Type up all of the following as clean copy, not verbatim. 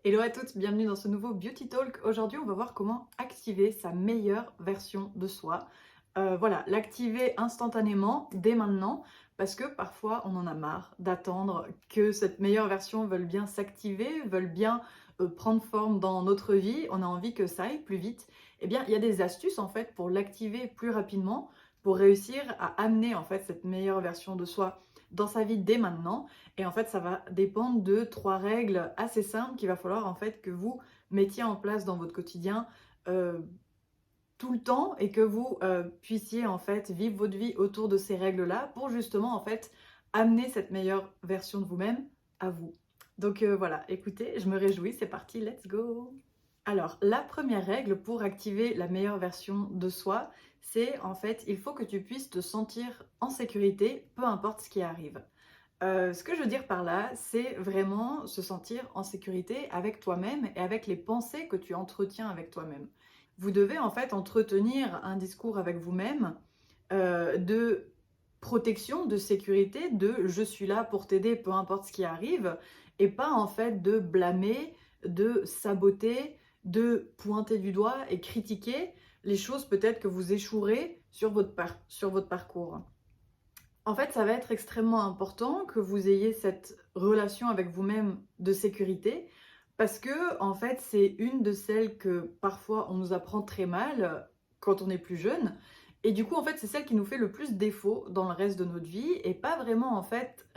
Hello à toutes, bienvenue dans ce nouveau Beauty Talk. Aujourd'hui, on va voir comment activer sa meilleure version de soi. Voilà, l'activer instantanément, dès maintenant, parce que parfois on en a marre d'attendre que cette meilleure version veuille bien s'activer, veuille bien prendre forme dans notre vie. On a envie que ça aille plus vite. Eh bien, il y a des astuces en fait pour l'activer plus rapidement, pour réussir à amener en fait cette meilleure version de soi dans sa vie dès maintenant. Et en fait, ça va dépendre de 3 règles assez simples qu'il va falloir en fait que vous mettiez en place dans votre quotidien, heu, tout le temps et que vous, puissiez en fait vivre votre vie autour de ces règles-là pour justement en fait amener cette meilleure version de vous-même à vous. Donc, voilà, écoutez, je me réjouis, c'est parti, let's go! Alors, la première règle pour activer la meilleure version de soi, c'est en fait, il faut que tu puisses te sentir en sécurité, peu importe ce qui arrive. Ce que je veux dire par là, c'est vraiment se sentir en sécurité avec toi-même et avec les pensées que tu entretiens avec toi-même. Vous devez en fait entretenir un discours avec vous-même, de protection, de sécurité, de «je suis là pour t'aider peu importe ce qui arrive» et pas en fait de blâmer, de saboter, de pointer du doigt et critiquer les choses peut-être que vous échouerez sur votre parcours. En fait, ça va être extrêmement important que vous ayez cette relation avec vous-même de sécurité parce que, en fait, c'est une de celles que parfois on nous apprend très mal quand on est plus jeune. Et du coup, en fait, c'est celle qui nous fait le plus défaut dans le reste de notre vie et pas vraiment, en fait,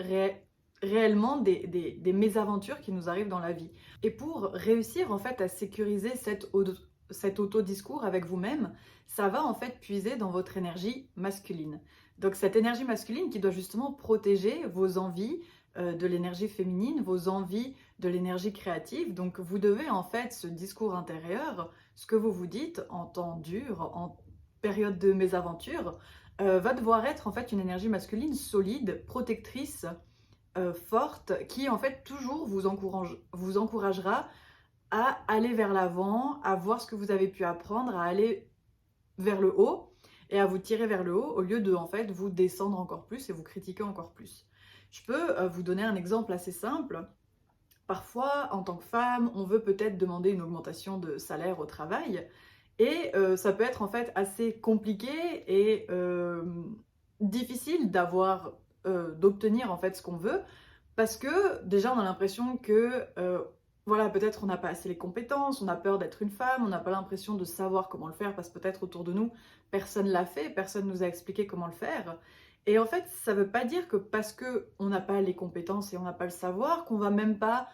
réellement des mésaventures qui nous arrivent dans la vie. Et pour réussir, en fait, à sécuriser cet autodiscours avec vous-même, ça va, en fait, puiser dans votre énergie masculine. Donc cette énergie masculine qui doit justement protéger vos envies de l'énergie féminine, vos envies de l'énergie créative. Donc vous devez en fait ce discours intérieur, ce que vous vous dites en temps dur, en période de mésaventure, va devoir être en fait une énergie masculine solide, protectrice, forte, qui en fait toujours vous encouragera à aller vers l'avant, à voir ce que vous avez pu apprendre, à aller vers le haut et à vous tirer vers le haut au lieu de en fait vous descendre encore plus et vous critiquer encore plus. Je peux vous donner un exemple assez simple. Parfois, en tant que femme, on veut peut-être demander une augmentation de salaire au travail et ça peut être en fait assez compliqué et difficile d'obtenir en fait ce qu'on veut parce que déjà on a l'impression que voilà, peut-être on n'a pas assez les compétences, on a peur d'être une femme, on n'a pas l'impression de savoir comment le faire parce que peut-être autour de nous, personne l'a fait, personne nous a expliqué comment le faire. Et en fait, ça veut pas dire que parce que on n'a pas les compétences et on n'a pas le savoir, qu'on va même pas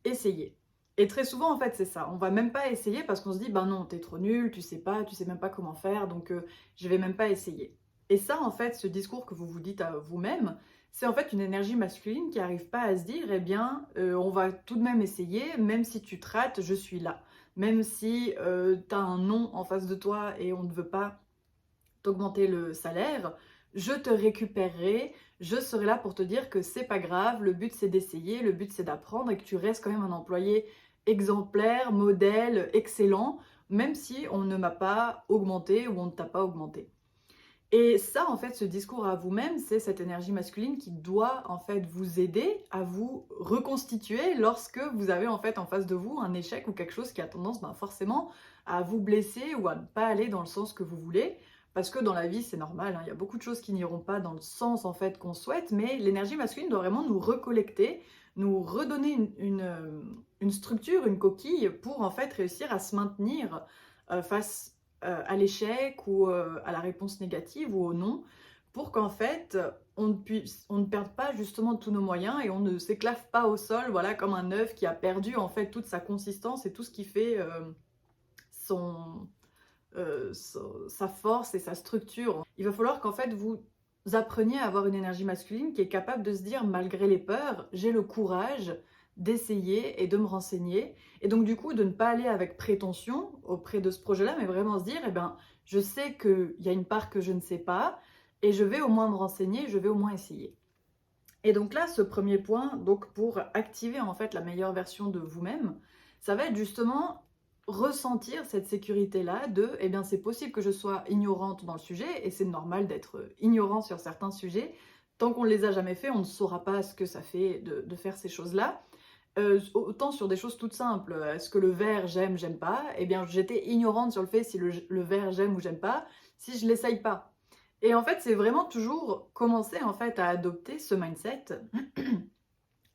essayer. Et très souvent, en fait, c'est ça. On va même pas essayer parce qu'on se dit, ben non, t'es trop nul, tu sais pas, tu sais même pas comment faire, donc je vais même pas essayer. Et ça, en fait, ce discours que vous vous dites à vous-même, c'est en fait une énergie masculine qui n'arrive pas à se dire, eh bien, on va tout de même essayer, même si tu te rates, je suis là. Même si tu as un non en face de toi et on ne veut pas t'augmenter le salaire, je te récupérerai, je serai là pour te dire que c'est pas grave, le but c'est d'essayer, le but c'est d'apprendre et que tu restes quand même un employé exemplaire, modèle, excellent, même si on ne m'a pas augmenté ou on ne t'a pas augmenté. Et ça, en fait, ce discours à vous-même, c'est cette énergie masculine qui doit, en fait, vous aider à vous reconstituer lorsque vous avez, en fait, en face de vous un échec ou quelque chose qui a tendance, ben, forcément, à vous blesser ou à ne pas aller dans le sens que vous voulez. Parce que dans la vie, c'est normal, hein, il y a beaucoup de choses qui n'iront pas dans le sens, en fait, qu'on souhaite, mais l'énergie masculine doit vraiment nous recollecter, nous redonner une structure, une coquille pour, en fait, réussir à se maintenir face à l'échec ou à la réponse négative ou au non, pour qu'en fait, on ne perde pas justement tous nos moyens et on ne s'éclave pas au sol, voilà, comme un œuf qui a perdu en fait toute sa consistance et tout ce qui fait son, sa force et sa structure. Il va falloir qu'en fait vous appreniez à avoir une énergie masculine qui est capable de se dire malgré les peurs, j'ai le courage d'essayer et de me renseigner. Et donc du coup de ne pas aller avec prétention auprès de ce projet-là, mais vraiment se dire, eh ben, je sais qu'il y a une part que je ne sais pas et je vais au moins me renseigner, je vais au moins essayer. Et donc là, ce premier point, donc pour activer en fait la meilleure version de vous-même, ça va être justement ressentir cette sécurité-là de, eh bien c'est possible que je sois ignorante dans le sujet, et c'est normal d'être ignorant sur certains sujets. Tant qu'on ne les a jamais fait, on ne saura pas ce que ça fait de faire ces choses-là. Autant sur des choses toutes simples, est-ce que le vert j'aime, j'aime pas? Eh bien j'étais ignorante sur le fait si le vert j'aime ou j'aime pas, si je l'essaye pas. Et en fait, c'est vraiment toujours commencer en fait à adopter ce mindset,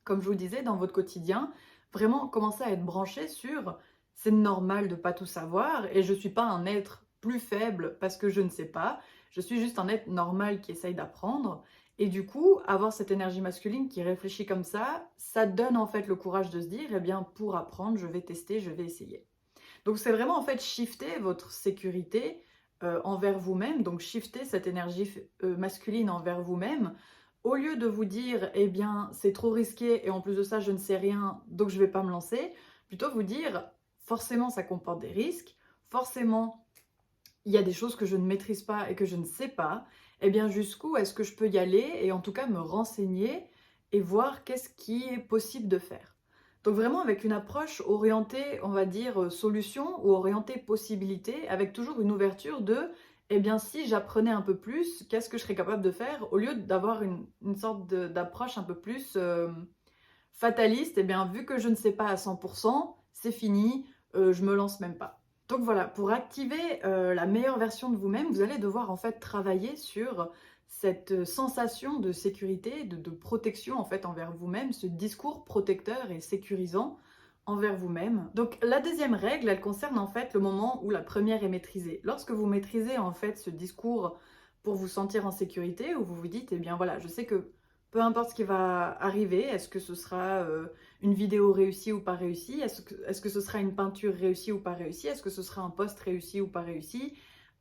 comme je vous le disais, dans votre quotidien, vraiment commencer à être branché sur c'est normal de pas tout savoir et je suis pas un être plus faible parce que je ne sais pas, je suis juste un être normal qui essaye d'apprendre. Et du coup, avoir cette énergie masculine qui réfléchit comme ça donne en fait le courage de se dire, eh bien, pour apprendre, je vais tester, je vais essayer. Donc c'est vraiment en fait shifter votre sécurité envers vous-même, donc shifter cette énergie masculine envers vous-même, au lieu de vous dire eh bien c'est trop risqué et en plus de ça je ne sais rien donc je ne vais pas me lancer, plutôt vous dire forcément ça comporte des risques, forcément il y a des choses que je ne maîtrise pas et que je ne sais pas, eh bien jusqu'où est-ce que je peux y aller et en tout cas me renseigner et voir qu'est-ce qui est possible de faire. Donc vraiment avec une approche orientée, on va dire, solution ou orientée possibilité, avec toujours une ouverture de, eh bien si j'apprenais un peu plus, qu'est-ce que je serais capable de faire, au lieu d'avoir une sorte d'approche un peu plus fataliste, eh bien vu que je ne sais pas à 100%, c'est fini, je me lance même pas. Donc voilà, pour activer la meilleure version de vous-même, vous allez devoir en fait travailler sur cette sensation de sécurité, de protection en fait envers vous-même, ce discours protecteur et sécurisant envers vous-même. Donc la deuxième règle, elle concerne en fait le moment où la première est maîtrisée. Lorsque vous maîtrisez en fait ce discours pour vous sentir en sécurité, où vous vous dites, eh bien voilà, je sais que peu importe ce qui va arriver, est-ce que ce sera une vidéo réussie ou pas réussie? Est-ce que ce sera une peinture réussie ou pas réussie? Est-ce que ce sera un post réussi ou pas réussi?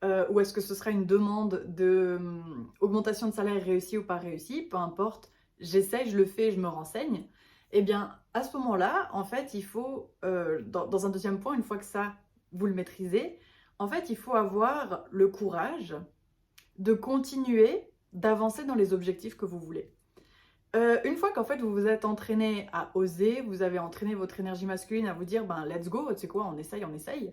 Ou est-ce que ce sera une demande d'augmentation de salaire réussie ou pas réussie? Peu importe, j'essaie, je le fais, je me renseigne. Eh bien, à ce moment-là, en fait, il faut, dans un deuxième point, une fois que ça, vous le maîtrisez, en fait, il faut avoir le courage de continuer d'avancer dans les objectifs que vous voulez. Une fois qu'en fait vous vous êtes entraîné à oser, vous avez entraîné votre énergie masculine à vous dire ben let's go, tu sais quoi, on essaye, on essaye.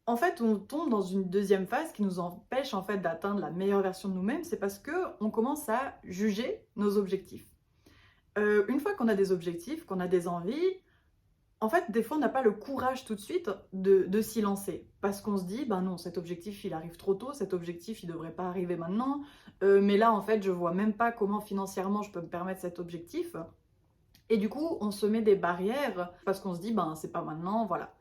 En fait, on tombe dans une deuxième phase qui nous empêche en fait d'atteindre la meilleure version de nous-mêmes, c'est parce que on commence à juger nos objectifs. Une fois qu'on a des objectifs, qu'on a des envies, en fait, des fois, on n'a pas le courage tout de suite de s'y lancer. Parce qu'on se dit, ben non, cet objectif, il arrive trop tôt, cet objectif, il ne devrait pas arriver maintenant. Mais là, en fait, je vois même pas comment financièrement je peux me permettre cet objectif. Et du coup, on se met des barrières parce qu'on se dit, ben c'est pas maintenant, voilà.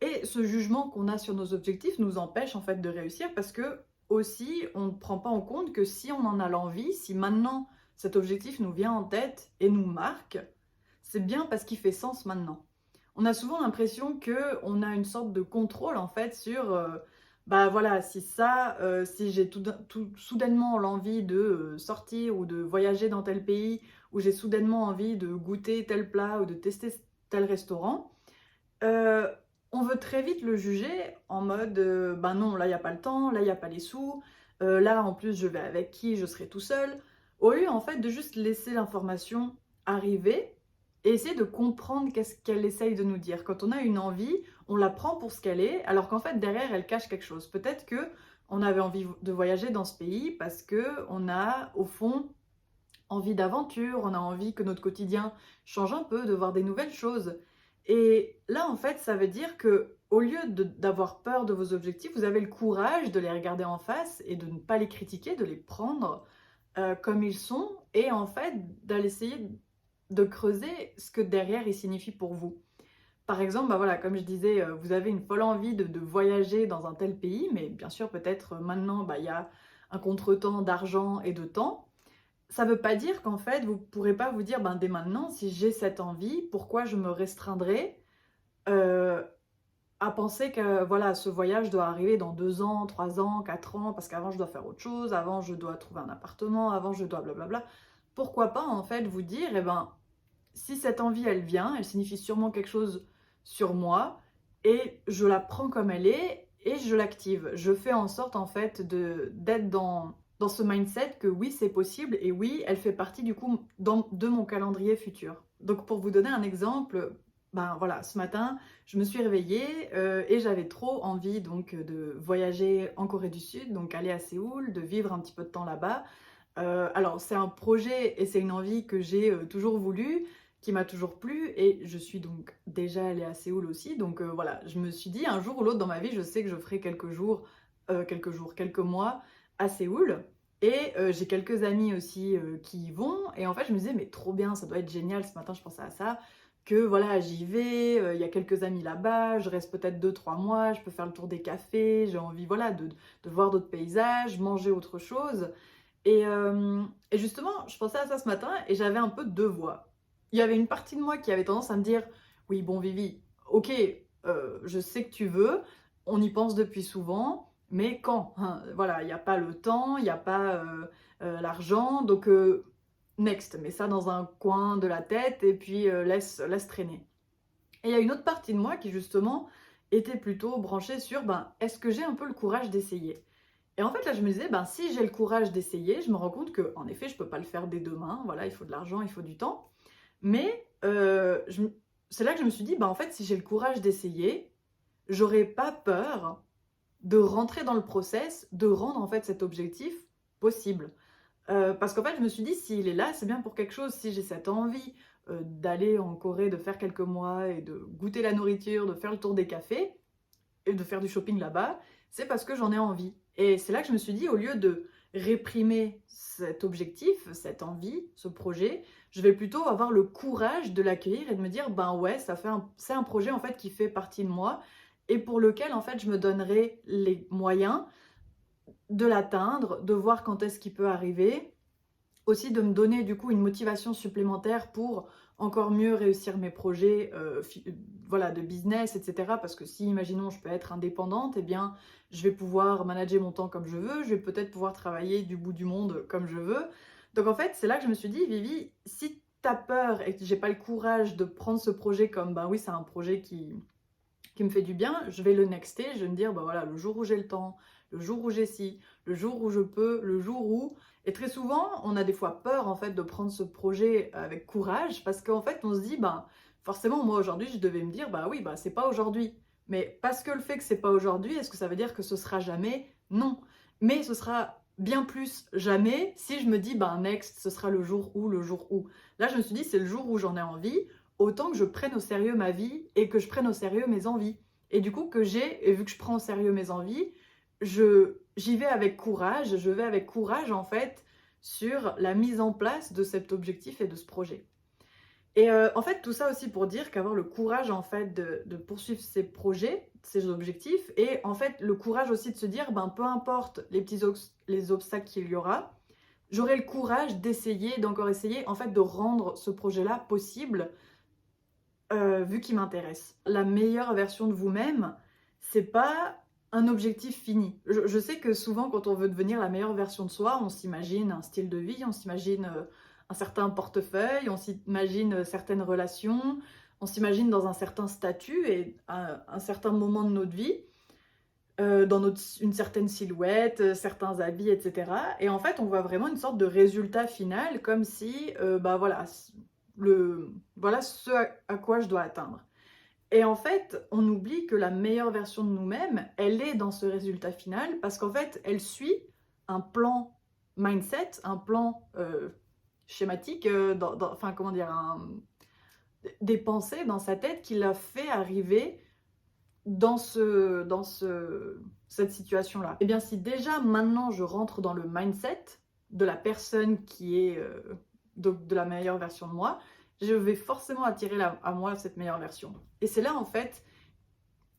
Et ce jugement qu'on a sur nos objectifs nous empêche en fait de réussir parce que aussi, on ne prend pas en compte que si on en a l'envie, si maintenant cet objectif nous vient en tête et nous marque, c'est bien parce qu'il fait sens maintenant. On a souvent l'impression que on a une sorte de contrôle en fait sur bah voilà, si ça, si j'ai soudainement l'envie de sortir ou de voyager dans tel pays, ou j'ai soudainement envie de goûter tel plat ou de tester tel restaurant, euh, on veut très vite le juger en mode ben non, là il n'y a pas le temps, là il n'y a pas les sous, là en plus je vais avec qui, je serai tout seul. Au lieu en fait de juste laisser l'information arriver et essayer de comprendre qu'est-ce qu'elle essaye de nous dire. Quand on a une envie, on la prend pour ce qu'elle est, alors qu'en fait derrière elle cache quelque chose. Peut-être que on avait envie de voyager dans ce pays parce que on a au fond envie d'aventure, on a envie que notre quotidien change un peu, de voir des nouvelles choses. Et là, en fait, ça veut dire que au lieu d'avoir peur de vos objectifs, vous avez le courage de les regarder en face et de ne pas les critiquer, de les prendre comme ils sont et en fait d'aller essayer de creuser ce que derrière ils signifient pour vous. Par exemple, bah voilà, comme je disais, vous avez une folle envie de voyager dans un tel pays, mais bien sûr, peut-être maintenant, bah, il y a un contretemps d'argent et de temps. Ça ne veut pas dire qu'en fait, vous ne pourrez pas vous dire, ben, dès maintenant, si j'ai cette envie, pourquoi je me restreindrai euh, à penser que voilà, ce voyage doit arriver dans 2 ans, 3 ans, 4 ans, parce qu'avant je dois faire autre chose, avant je dois trouver un appartement, avant je dois blablabla. Pourquoi pas en fait vous dire, eh ben, si cette envie elle vient, elle signifie sûrement quelque chose sur moi, et je la prends comme elle est, et je l'active. Je fais en sorte en fait d'être dans ce mindset que oui c'est possible, et oui elle fait partie du coup de mon calendrier futur. Donc pour vous donner un exemple, ben voilà, ce matin, je me suis réveillée et j'avais trop envie donc de voyager en Corée du Sud, donc aller à Séoul, de vivre un petit peu de temps là-bas. Alors c'est un projet et c'est une envie que j'ai toujours voulu, qui m'a toujours plu et je suis donc déjà allée à Séoul aussi. Donc voilà, je me suis dit un jour ou l'autre dans ma vie, je sais que je ferai quelques mois à Séoul. Et j'ai quelques amis aussi qui y vont. Et en fait, je me disais, mais trop bien, ça doit être génial. Ce matin, je pensais à ça. Que voilà, j'y vais, il y a quelques amis là-bas, je reste peut-être 2, 3 mois, je peux faire le tour des cafés, j'ai envie voilà, de voir d'autres paysages, manger autre chose. Et justement, je pensais à ça ce matin et j'avais un peu deux voix. Il y avait une partie de moi qui avait tendance à me dire, oui, bon, Vivi, ok, je sais que tu veux, on y pense depuis souvent, mais quand hein, voilà, il n'y a pas le temps, il n'y a pas l'argent, donc next, mets ça dans un coin de la tête et puis laisse traîner. Et il y a une autre partie de moi qui justement était plutôt branchée sur, ben, est-ce que j'ai un peu le courage d'essayer? Et en fait, là, je me disais, ben, si j'ai le courage d'essayer, je me rends compte que, en effet, je peux pas le faire dès demain. Voilà, il faut de l'argent, il faut du temps. Mais c'est là que je me suis dit, ben, en fait, si j'ai le courage d'essayer, j'aurais pas peur de rentrer dans le process, de rendre en fait cet objectif possible. Parce qu'en fait, je me suis dit, s'il est là, c'est bien pour quelque chose. Si j'ai cette envie d'aller en Corée, de faire quelques mois et de goûter la nourriture, de faire le tour des cafés et de faire du shopping là-bas, c'est parce que j'en ai envie. Et c'est là que je me suis dit, au lieu de réprimer cet objectif, cette envie, ce projet, je vais plutôt avoir le courage de l'accueillir et de me dire, ben ouais, c'est un projet en fait qui fait partie de moi et pour lequel en fait je me donnerai les moyens de l'atteindre, de voir quand est-ce qu'il peut arriver, aussi de me donner du coup une motivation supplémentaire pour encore mieux réussir mes projets voilà, de business, etc. Parce que si, imaginons, je peux être indépendante, eh bien, je vais pouvoir manager mon temps comme je veux, je vais peut-être pouvoir travailler du bout du monde comme je veux. Donc en fait, c'est là que je me suis dit, Vivi, si t'as peur et que j'ai pas le courage de prendre ce projet comme, ben oui, c'est un projet qui me fait du bien, je vais le nexter, je vais me dire, bah voilà, le jour où j'ai le temps, le jour où j'ai ci, le jour où je peux, le jour où... Et très souvent, on a des fois peur en fait de prendre ce projet avec courage parce qu'en fait, on se dit, bah forcément, moi aujourd'hui, je devais me dire, bah oui, bah c'est pas aujourd'hui. Mais parce que le fait que c'est pas aujourd'hui, est-ce que ça veut dire que ce sera jamais? Non. Mais ce sera bien plus jamais si je me dis, bah next, ce sera le jour où, le jour où. Là, je me suis dit, c'est le jour où j'en ai envie, autant que je prenne au sérieux ma vie et que je prenne au sérieux mes envies. Et du coup, et vu que je prends au sérieux mes envies, j'y vais avec courage, je vais avec courage en fait sur la mise en place de cet objectif et de ce projet. Et en fait, tout ça aussi pour dire qu'avoir le courage en fait de poursuivre ses projets, ses objectifs, et en fait le courage aussi de se dire, ben peu importe les obstacles qu'il y aura, j'aurai le courage d'essayer, d'encore essayer, en fait de rendre ce projet-là possible vu qu'il m'intéresse. La meilleure version de vous-même, c'est pas un objectif fini. Je sais que souvent, quand on veut devenir la meilleure version de soi, on s'imagine un style de vie, on s'imagine un certain portefeuille, on s'imagine certaines relations, on s'imagine dans un certain statut et à un certain moment de notre vie, une certaine silhouette, certains habits, etc. Et en fait, on voit vraiment une sorte de résultat final, comme si, bah voilà, voilà ce à quoi je dois atteindre. Et en fait, on oublie que la meilleure version de nous-mêmes, elle est dans ce résultat final parce qu'en fait, elle suit un plan mindset, un plan schématique, enfin comment dire, des pensées dans sa tête qui l'a fait arriver dans cette situation-là. Et bien si déjà maintenant je rentre dans le mindset de la personne qui est de la meilleure version de moi, je vais forcément attirer à moi cette meilleure version. Et c'est là en fait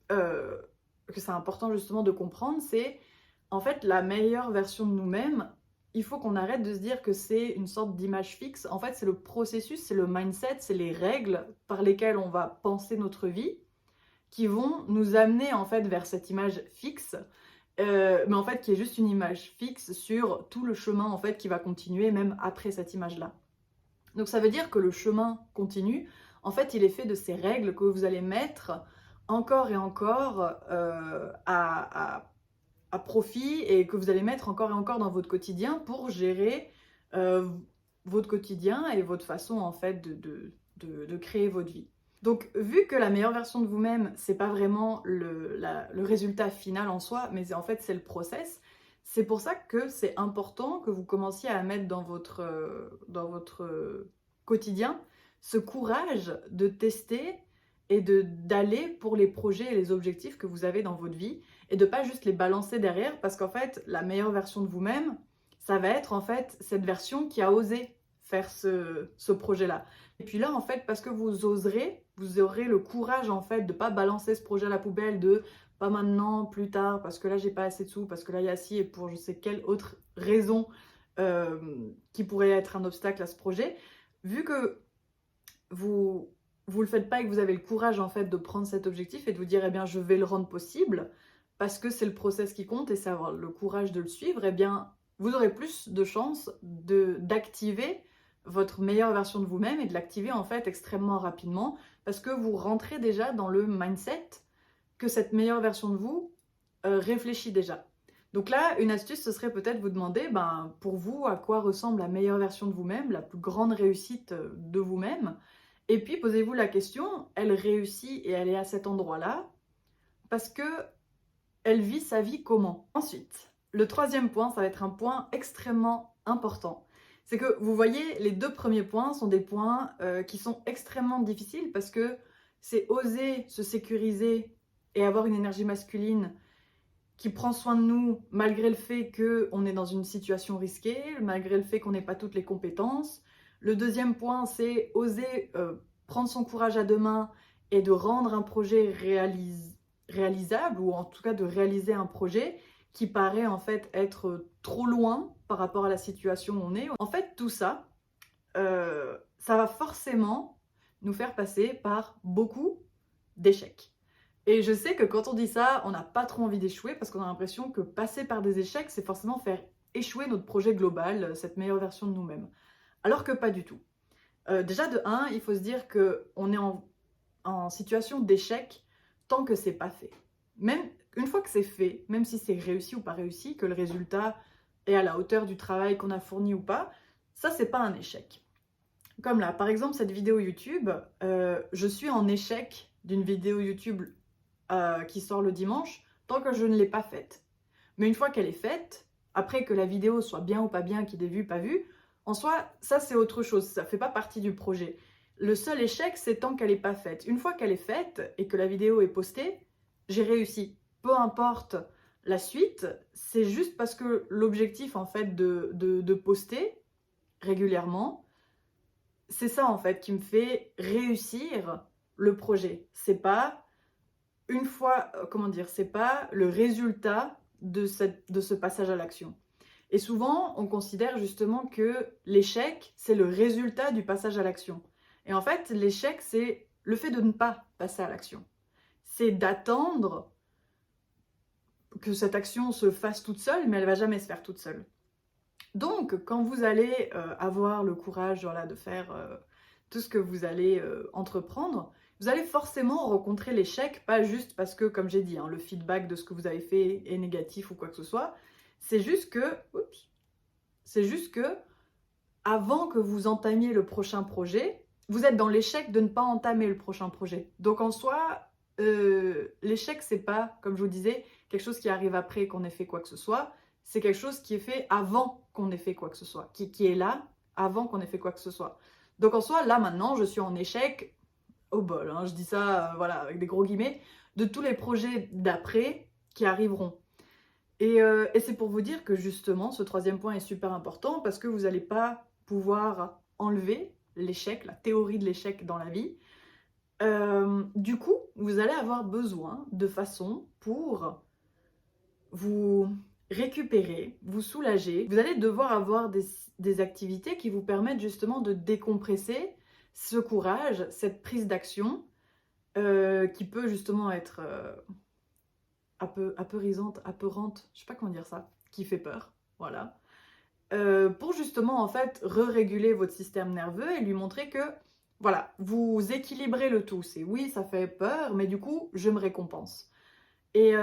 que c'est important justement de comprendre, c'est en fait la meilleure version de nous-mêmes, il faut qu'on arrête de se dire que c'est une sorte d'image fixe. En fait, c'est le processus, c'est le mindset, c'est les règles par lesquelles on va penser notre vie qui vont nous amener en fait vers cette image fixe, mais en fait qui est juste une image fixe sur tout le chemin en fait qui va continuer même après cette image-là. Donc ça veut dire que le chemin continu, en fait, il est fait de ces règles que vous allez mettre encore et encore à profit et que vous allez mettre encore et encore dans votre quotidien pour gérer votre quotidien et votre façon en fait de créer votre vie. Donc, vu que la meilleure version de vous-même, c'est pas vraiment le résultat final en soi, mais en fait, c'est le process, c'est pour ça que c'est important que vous commenciez à mettre dans votre quotidien ce courage de tester et d'aller pour les projets et les objectifs que vous avez dans votre vie et de pas juste les balancer derrière parce qu'en fait, la meilleure version de vous-même, ça va être en fait cette version qui a osé faire ce projet-là. Et puis là, en fait, parce que vous oserez, vous aurez le courage en fait de pas balancer ce projet à la poubelle, de pas maintenant, plus tard, parce que là j'ai pas assez de sous, parce que là il y a ci et pour je sais quelle autre raison qui pourrait être un obstacle à ce projet. Vu que vous le faites pas et que vous avez le courage en fait de prendre cet objectif et de vous dire eh bien je vais le rendre possible parce que c'est le process qui compte et c'est avoir le courage de le suivre, eh bien vous aurez plus de chances d'activer votre meilleure version de vous-même et de l'activer en fait extrêmement rapidement parce que vous rentrez déjà dans le mindset que cette meilleure version de vous réfléchit déjà. Donc là, une astuce, ce serait peut-être vous demander, pour vous, à quoi ressemble la meilleure version de vous-même, la plus grande réussite de vous-même. Et puis, posez-vous la question, elle réussit et elle est à cet endroit-là parce que elle vit sa vie comment? Ensuite, le troisième point, ça va être un point extrêmement important. C'est que vous voyez, les deux premiers points sont des points qui sont extrêmement difficiles parce que c'est oser se sécuriser et avoir une énergie masculine qui prend soin de nous malgré le fait qu'on est dans une situation risquée, malgré le fait qu'on n'ait pas toutes les compétences. Le deuxième point, c'est oser prendre son courage à deux mains et de rendre un projet réalisable, ou en tout cas de réaliser un projet qui paraît en fait être trop loin par rapport à la situation où on est. En fait, tout ça, ça va forcément nous faire passer par beaucoup d'échecs. Et je sais que quand on dit ça, on n'a pas trop envie d'échouer parce qu'on a l'impression que passer par des échecs, c'est forcément faire échouer notre projet global, cette meilleure version de nous-mêmes. Alors que pas du tout. Déjà de 1, il faut se dire qu'on est en situation d'échec tant que c'est pas fait. Même une fois que c'est fait, même si c'est réussi ou pas réussi, que le résultat est à la hauteur du travail qu'on a fourni ou pas, ça c'est pas un échec. Comme là, par exemple, cette vidéo YouTube, je suis en échec d'une vidéo YouTube qui sort le dimanche, tant que je ne l'ai pas faite. Mais une fois qu'elle est faite, après que la vidéo soit bien ou pas bien, qu'il y ait vu, pas vu, en soi, ça c'est autre chose, ça fait pas partie du projet. Le seul échec, c'est tant qu'elle n'est pas faite. Une fois qu'elle est faite et que la vidéo est postée, j'ai réussi. Peu importe la suite, c'est juste parce que l'objectif en fait de poster régulièrement, c'est ça en fait qui me fait réussir le projet. C'est pas une fois, comment dire, c'est pas le résultat de ce passage à l'action. Et souvent, on considère justement que l'échec, c'est le résultat du passage à l'action. Et en fait, l'échec, c'est le fait de ne pas passer à l'action. C'est d'attendre que cette action se fasse toute seule, mais elle ne va jamais se faire toute seule. Donc, quand vous allez avoir le courage de faire tout ce que vous allez entreprendre, vous allez forcément rencontrer l'échec, pas juste parce que, comme j'ai dit, le feedback de ce que vous avez fait est négatif ou quoi que ce soit. C'est juste que, avant que vous entamiez le prochain projet, vous êtes dans l'échec de ne pas entamer le prochain projet. Donc en soi, l'échec, c'est pas, comme je vous disais, quelque chose qui arrive après qu'on ait fait quoi que ce soit. C'est quelque chose qui est fait avant qu'on ait fait quoi que ce soit, qui est là avant qu'on ait fait quoi que ce soit. Donc en soi, là maintenant, je suis en échec au bol, je dis ça avec des gros guillemets, de tous les projets d'après qui arriveront. Et c'est pour vous dire que justement, ce troisième point est super important parce que vous n'allez pas pouvoir enlever l'échec, la théorie de l'échec dans la vie. Du coup, vous allez avoir besoin de façons pour vous récupérer, vous soulager. Vous allez devoir avoir des activités qui vous permettent justement de décompresser ce courage, cette prise d'action qui peut justement être apeurisante, apeurante, je sais pas comment dire ça, qui fait peur, voilà. Pour justement en fait réguler votre système nerveux et lui montrer que voilà, vous équilibrez le tout. C'est oui, ça fait peur, mais du coup, je me récompense. Et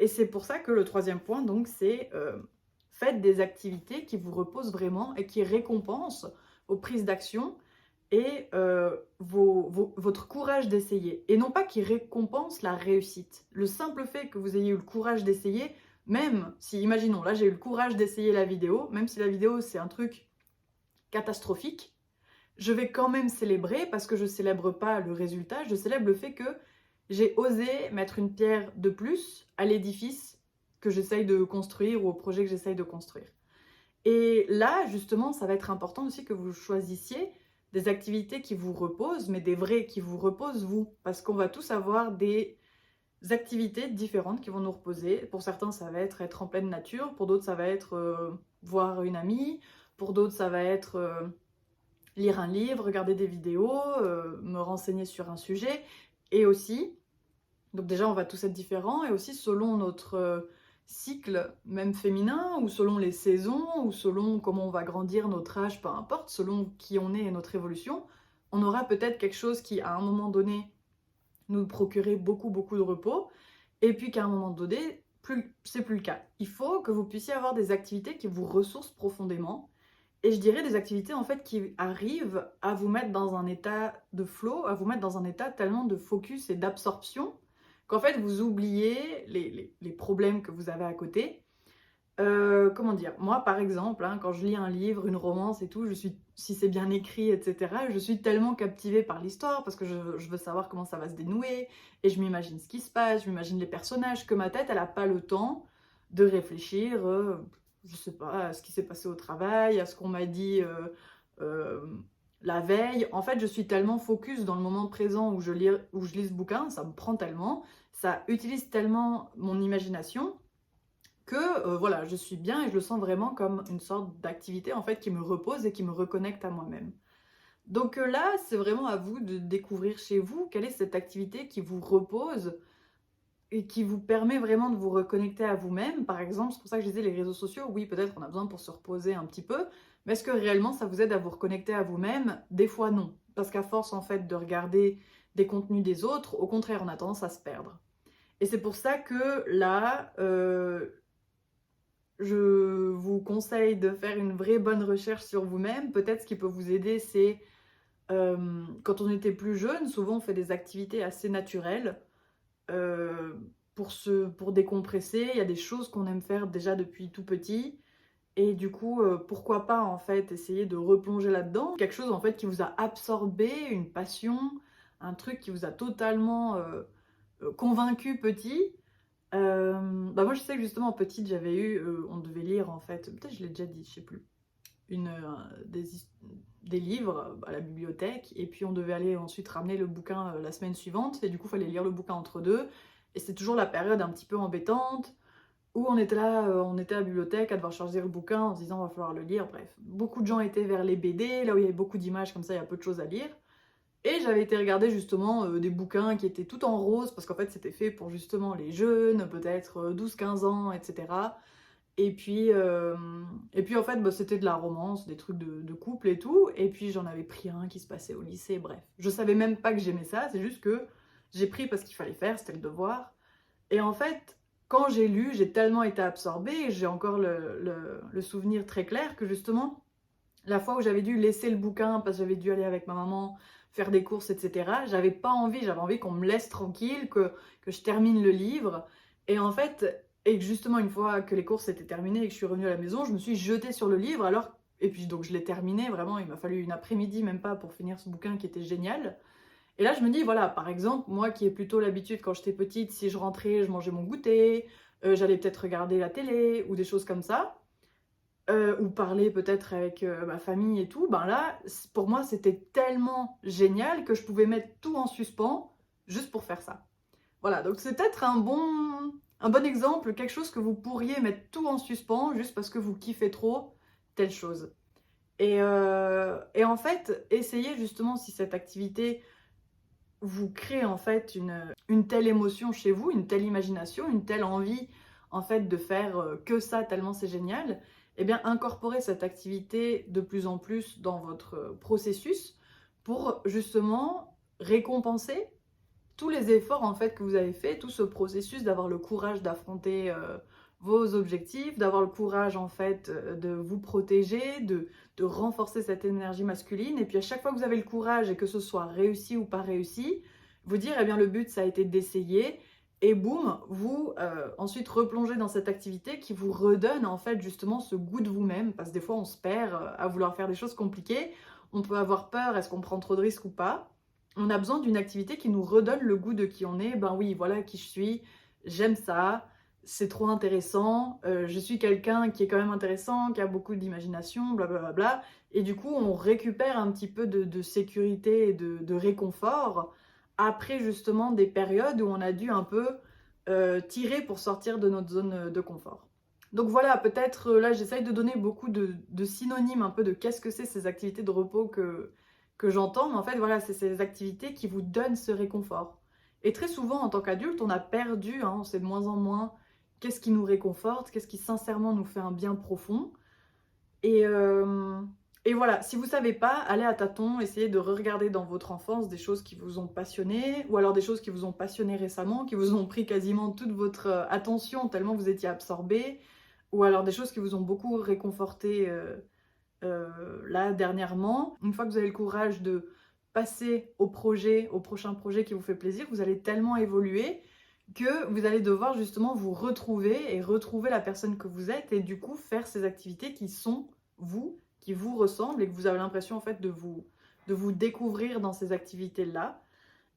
c'est pour ça que le troisième point, donc, c'est faites des activités qui vous reposent vraiment et qui récompensent vos prises d'action et votre courage d'essayer. Et non pas qui récompense la réussite. Le simple fait que vous ayez eu le courage d'essayer, même si, imaginons, là j'ai eu le courage d'essayer la vidéo, même si la vidéo c'est un truc catastrophique, je vais quand même célébrer parce que je célèbre pas le résultat, je célèbre le fait que j'ai osé mettre une pierre de plus à l'édifice que j'essaye de construire ou au projet que j'essaye de construire. Et là, justement, ça va être important aussi que vous choisissiez des activités qui vous reposent, mais des vraies qui vous reposent vous. Parce qu'on va tous avoir des activités différentes qui vont nous reposer. Pour certains, ça va être en pleine nature. Pour d'autres, ça va être voir une amie. Pour d'autres, ça va être lire un livre, regarder des vidéos, me renseigner sur un sujet. Et aussi, donc déjà, on va tous être différents. Et aussi, selon notre cycle, même féminin, ou selon les saisons, ou selon comment on va grandir, notre âge, peu importe, selon qui on est et notre évolution, on aura peut-être quelque chose qui, à un moment donné, nous procurer beaucoup, beaucoup de repos, et puis qu'à un moment donné, c'est plus le cas. Il faut que vous puissiez avoir des activités qui vous ressourcent profondément, et je dirais des activités en fait qui arrivent à vous mettre dans un état de flow, à vous mettre dans un état tellement de focus et d'absorption, qu'en fait vous oubliez les problèmes que vous avez à côté. Comment dire? Moi, par exemple, hein, quand je lis un livre, une romance et tout, si c'est bien écrit, etc., je suis tellement captivée par l'histoire parce que je veux savoir comment ça va se dénouer et je m'imagine ce qui se passe, je m'imagine les personnages, que ma tête, elle a pas le temps de réfléchir, je sais pas, à ce qui s'est passé au travail, à ce qu'on m'a dit la veille. En fait, je suis tellement focus dans le moment présent où je lis ce bouquin, ça me prend tellement, ça utilise tellement mon imagination que voilà, je suis bien et je le sens vraiment comme une sorte d'activité en fait qui me repose et qui me reconnecte à moi-même. Donc là, c'est vraiment à vous de découvrir chez vous quelle est cette activité qui vous repose et qui vous permet vraiment de vous reconnecter à vous-même. Par exemple, c'est pour ça que je disais les réseaux sociaux, oui, peut-être on a besoin pour se reposer un petit peu, mais est-ce que réellement ça vous aide à vous reconnecter à vous-même? Des fois non, parce qu'à force en fait de regarder des contenus des autres, au contraire, on a tendance à se perdre. Et c'est pour ça que là, je vous conseille de faire une vraie bonne recherche sur vous-même. Peut-être ce qui peut vous aider, c'est quand on était plus jeune, souvent on fait des activités assez naturelles euh, pour décompresser. Il y a des choses qu'on aime faire déjà depuis tout petit. Et du coup, pourquoi pas en fait essayer de replonger là-dedans. Quelque chose en fait qui vous a absorbé, une passion, un truc qui vous a totalement convaincu petit. Moi je sais que justement petite j'avais eu, on devait lire en fait, peut-être je l'ai déjà dit, je sais plus, une, des livres à la bibliothèque et puis on devait aller ensuite ramener le bouquin la semaine suivante et du coup il fallait lire le bouquin entre deux et c'était toujours la période un petit peu embêtante où on était là, on était à la bibliothèque à devoir choisir le bouquin en se disant va falloir le lire, bref. Beaucoup de gens étaient vers les BD, là où il y avait beaucoup d'images comme ça, il y a peu de choses à lire. Et j'avais été regarder justement des bouquins qui étaient tout en rose, parce qu'en fait c'était fait pour justement les jeunes, peut-être 12-15 ans, etc. Et puis en fait bah, c'était de la romance, des trucs de couple et tout. Et puis j'en avais pris un qui se passait au lycée, bref. Je savais même pas que j'aimais ça, c'est juste que j'ai pris parce qu'il fallait faire, c'était le devoir. Et en fait, quand j'ai lu, j'ai tellement été absorbée, j'ai encore le souvenir très clair que justement, la fois où j'avais dû laisser le bouquin parce que j'avais dû aller avec ma maman faire des courses, etc., j'avais pas envie, j'avais envie qu'on me laisse tranquille, que je termine le livre. Et en fait, et que justement, une fois que les courses étaient terminées et que je suis revenue à la maison, je me suis jetée sur le livre, alors, et puis donc je l'ai terminé, vraiment, il m'a fallu une après-midi, même pas, pour finir ce bouquin qui était génial. Et là, je me dis, voilà, par exemple, moi qui ai plutôt l'habitude, quand j'étais petite, si je rentrais, je mangeais mon goûter, j'allais peut-être regarder la télé ou des choses comme ça, ou parler peut-être avec ma famille et tout, ben là, pour moi, c'était tellement génial que je pouvais mettre tout en suspens juste pour faire ça. Voilà, donc c'est peut-être un bon exemple, quelque chose que vous pourriez mettre tout en suspens juste parce que vous kiffez trop telle chose. Et en fait, essayez justement si cette activité vous crée en fait une telle émotion chez vous, une telle imagination, une telle envie en fait de faire que ça tellement c'est génial, eh bien incorporez cette activité de plus en plus dans votre processus pour justement récompenser tous les efforts en fait que vous avez fait, tout ce processus d'avoir le courage d'affronter vos objectifs, d'avoir le courage en fait de vous protéger, de renforcer cette énergie masculine. Et puis à chaque fois que vous avez le courage et que ce soit réussi ou pas réussi, vous dire eh bien le but ça a été d'essayer et boum, vous ensuite replongez dans cette activité qui vous redonne en fait justement ce goût de vous-même parce que des fois on se perd à vouloir faire des choses compliquées. on peut avoir peur, est-ce qu'on prend trop de risques ou pas? On a besoin d'une activité qui nous redonne le goût de qui on est. Ben oui, voilà qui je suis, j'aime ça, c'est trop intéressant, je suis quelqu'un qui est quand même intéressant, qui a beaucoup d'imagination, blablabla. Et du coup, on récupère un petit peu de sécurité et de réconfort après justement des périodes où on a dû un peu tirer pour sortir de notre zone de confort. Donc voilà, peut-être là j'essaye de donner beaucoup de synonymes un peu de qu'est-ce que c'est ces activités de repos que j'entends, mais en fait voilà, c'est ces activités qui vous donnent ce réconfort. Et très souvent en tant qu'adulte, on a perdu, hein, on sait de moins en moins qu'est-ce qui nous réconforte, qu'est-ce qui sincèrement nous fait un bien profond. Et, euh, et voilà, si vous savez pas, allez à tâtons, essayez de regarder dans votre enfance des choses qui vous ont passionné, ou alors des choses qui vous ont passionné récemment, qui vous ont pris quasiment toute votre attention tellement vous étiez absorbé, ou alors des choses qui vous ont beaucoup réconforté là dernièrement. Une fois que vous avez le courage de passer au projet, au prochain projet qui vous fait plaisir, vous allez tellement évoluer que vous allez devoir justement vous retrouver et retrouver la personne que vous êtes et du coup faire ces activités qui sont vous, qui vous ressemblent et que vous avez l'impression en fait de vous découvrir dans ces activités-là.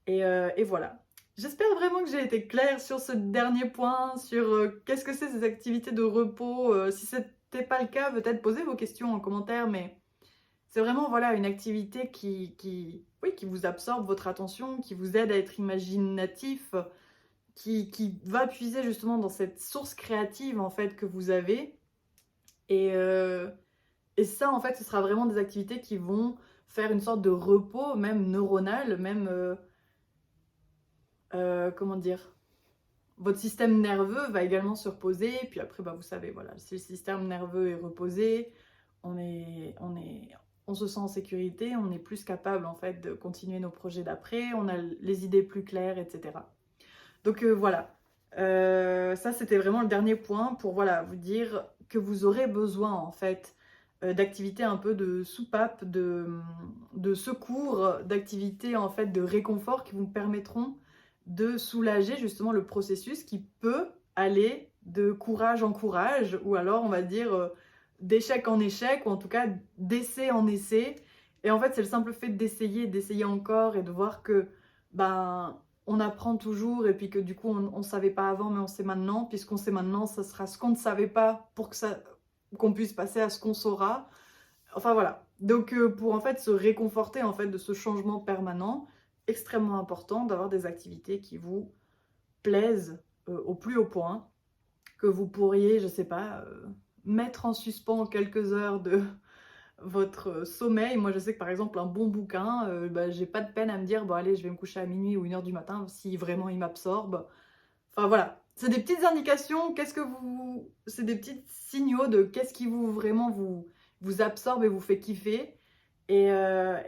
Et voilà. J'espère vraiment que j'ai été claire sur ce dernier point, sur qu'est-ce que c'est ces activités de repos. Si c'était pas le cas, peut-être posez vos questions en commentaire, mais c'est vraiment voilà, une activité oui, qui vous absorbe votre attention, qui vous aide à être imaginatif, qui va puiser justement dans cette source créative en fait que vous avez. Et, euh, et ça, en fait, ce sera vraiment des activités qui vont faire une sorte de repos, même neuronal, même, comment dire, votre système nerveux va également se reposer. Puis après, bah, vous savez, voilà, si le système nerveux est reposé, on se sent en sécurité, on est plus capable en fait de continuer nos projets d'après, on a les idées plus claires, etc. Donc voilà, ça c'était vraiment le dernier point pour voilà, vous dire que vous aurez besoin en fait d'activités un peu de soupape, de secours, d'activités en fait de réconfort qui vous permettront de soulager justement le processus qui peut aller de courage en courage ou alors on va dire d'échec en échec ou en tout cas d'essai en essai. Et en fait c'est le simple fait d'essayer encore et de voir que ben on apprend toujours et puis que du coup on ne savait pas avant mais on sait maintenant, puisqu'on sait maintenant ça sera ce qu'on ne savait pas pour que ça qu'on puisse passer à ce qu'on saura. Enfin voilà. Donc pour en fait se réconforter en fait de ce changement permanent, extrêmement important d'avoir des activités qui vous plaisent au plus haut point, que vous pourriez, je sais pas, mettre en suspens quelques heures de votre sommeil. Moi, je sais que par exemple, un bon bouquin, bah, j'ai pas de peine à me dire, bon, allez, je vais me coucher à minuit ou 1 heure du matin si vraiment il m'absorbe. Enfin voilà, c'est des petites indications. C'est des petits signaux de qu'est-ce qui vous vraiment vous absorbe et vous fait kiffer. Et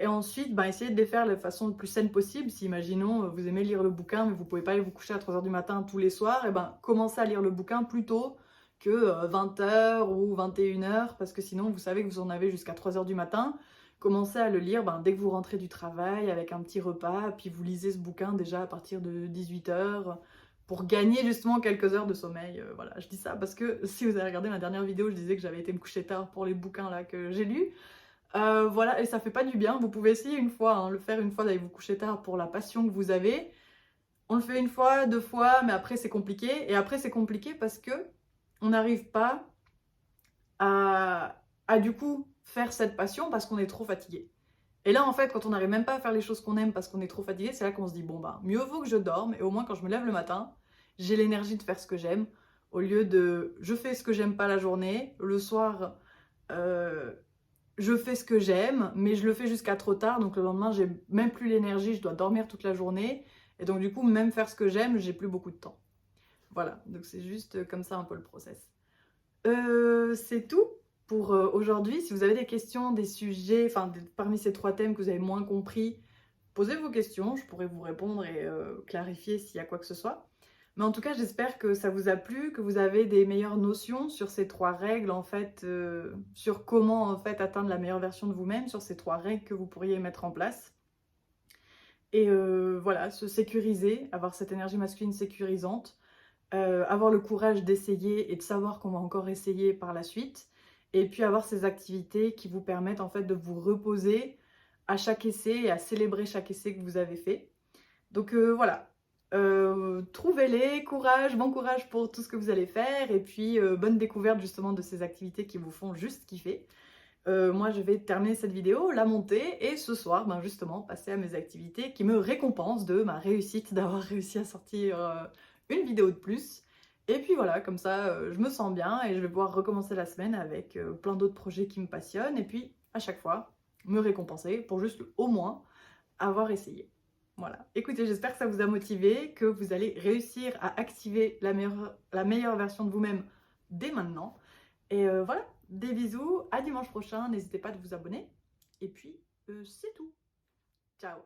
ensuite, ben, essayez de les faire de la façon la plus saine possible. Si, imaginons, vous aimez lire le bouquin, mais vous pouvez pas aller vous coucher à 3 heures du matin tous les soirs, et ben, commencez à lire le bouquin plus tôt que 20 heures ou 21 heures, parce que sinon, vous savez que vous en avez jusqu'à 3 heures du matin. Commencez à le lire ben, dès que vous rentrez du travail, avec un petit repas, puis vous lisez ce bouquin déjà à partir de 18 heures, pour gagner justement quelques heures de sommeil. Voilà, je dis ça parce que si vous avez regardé ma dernière vidéo, je disais que j'avais été me coucher tard pour les bouquins là que j'ai lus. Voilà, et ça fait pas du bien. Vous pouvez essayer une fois, hein, le faire une fois d'aller vous coucher tard pour la passion que vous avez. On le fait une fois, 2 fois, mais après c'est compliqué. Et après c'est compliqué parce que on n'arrive pas à du coup faire cette passion parce qu'on est trop fatigué. Et là en fait, quand on n'arrive même pas à faire les choses qu'on aime parce qu'on est trop fatigué, c'est là qu'on se dit bon bah mieux vaut que je dorme et au moins quand je me lève le matin, j'ai l'énergie de faire ce que j'aime au lieu de je fais ce que j'aime pas la journée, le soir. euh, je fais ce que j'aime, mais je le fais jusqu'à trop tard, donc le lendemain, j'ai même plus l'énergie, je dois dormir toute la journée, et donc du coup, même faire ce que j'aime, j'ai plus beaucoup de temps. Voilà, donc c'est juste comme ça un peu le process. C'est tout pour aujourd'hui. Si vous avez des questions, des sujets, enfin parmi ces 3 thèmes que vous avez moins compris, posez vos questions, je pourrais vous répondre et clarifier s'il y a quoi que ce soit. Mais en tout cas, j'espère que ça vous a plu, que vous avez des meilleures notions sur ces 3 règles, en fait, sur comment en fait atteindre la meilleure version de vous-même, sur ces 3 règles que vous pourriez mettre en place. Et voilà, se sécuriser, avoir cette énergie masculine sécurisante, avoir le courage d'essayer et de savoir qu'on va encore essayer par la suite, et puis avoir ces activités qui vous permettent en fait de vous reposer, à chaque essai et à célébrer chaque essai que vous avez fait. Donc voilà, trouvez-les, courage, bon courage pour tout ce que vous allez faire et puis bonne découverte justement de ces activités qui vous font juste kiffer. Moi je vais terminer cette vidéo, la monter et ce soir, ben, justement, passer à mes activités qui me récompensent de ma réussite d'avoir réussi à sortir une vidéo de plus. Et puis voilà, comme ça je me sens bien et je vais pouvoir recommencer la semaine avec plein d'autres projets qui me passionnent et puis à chaque fois me récompenser pour juste au moins avoir essayé. Voilà. Écoutez, j'espère que ça vous a motivé, que vous allez réussir à activer la meilleure version de vous-même dès maintenant. Et voilà, des bisous, à dimanche prochain, n'hésitez pas à vous abonner. Et puis, c'est tout. Ciao.